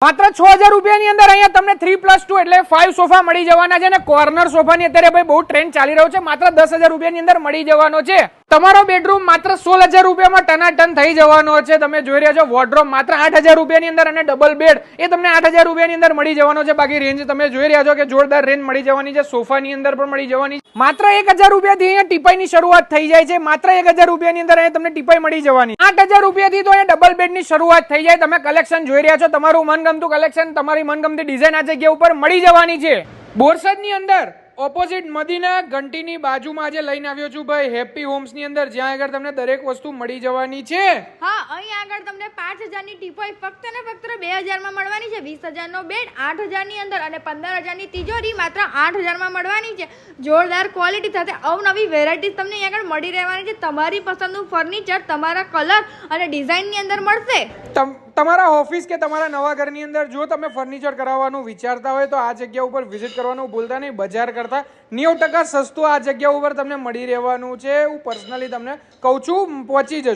માત્ર 6000 રૂપિયાની અંદર અહીંયા તમને 3+2 એટલે 5 સોફા મળી જવાના છે અને કોર્નર સોફાની અત્યારે ભાઈ બહુ ટ્રેન્ડ ચાલી રહ્યો છે. માત્ર 10000 રૂપિયાની અંદર મળી જવાનો છે. તમારો બેડરૂમ માત્ર 16000 રૂપિયામાં ટનાટન થઈ જવાનો છે. તમે જોઈ રહ્યા છો વોર્ડરોબ માત્ર 8000 રૂપિયાની અંદર અને ડબલ બેડ એ તમને 8000 રૂપિયાની અંદર મળી જવાનો છે. બાકી રેન્જ તમે જોઈ રહ્યા છો કે જોરદાર રેન્જ મળી જવાની છે. સોફાની અંદર પણ મળી જવાની છે. માત્ર 1000 રૂપિયાથી અહીંયા ટીપાઈની શરૂઆત થઈ જાય છે. માત્ર 1000 રૂપિયાની અંદર અહીંયા તમને ટીપાઈ મળી જવાની. 8000 રૂપિયાથી તો અહીંયા ડબલ બેડની શરૂઆત થઈ જાય. તમે કલેક્શન જોઈ રહ્યા છો. તમારું મનગમતું કલેક્શન, તમારી મનગમતી ડિઝાઇન આ જગ્યા ઉપર મળી જવાની છે. બોરસદની અંદર ઓપોઝિટ મદીના ઘંટીની બાજુમાં આજે લઈને આવ્યો છું ભાઈ હેપી હોમ્સ ની અંદર, જ્યાં આગળ તમને દરેક વસ્તુ મળી જવાની છે. હા, અહીં આગળ તમને 5000 ની ટીપોઈ ફક્ત ને ફક્ત 2000 માં મળવાની છે. 20000 નો બેડ 8000 ની અંદર અને 15000 ની તિજોરી માત્ર 8000 માં મળવાની છે. જોરદાર ક્વોલિટી સાથે અવનવી વેરાયટીઝ તમને અહીં આગળ મળી રહેવાની છે. તમારી પસંદનું ફર્નિચર તમારા કલર અને ડિઝાઇન ની અંદર મળશે. તમારા ઓફિસ કે તમારા નવા ઘરની અંદર જો તમે ફર્નિચર કરાવવાનું વિચારતા હોય તો આ જગ્યા ઉપર વિઝિટ કરવાનું ભૂલતા નહીં. બજાર કરતા 90% સસ્તું આ જગ્યા ઉપર તમને મળી રહેવાનું છે. હું પર્સનલી તમને કહું છું, પહોંચી જજો.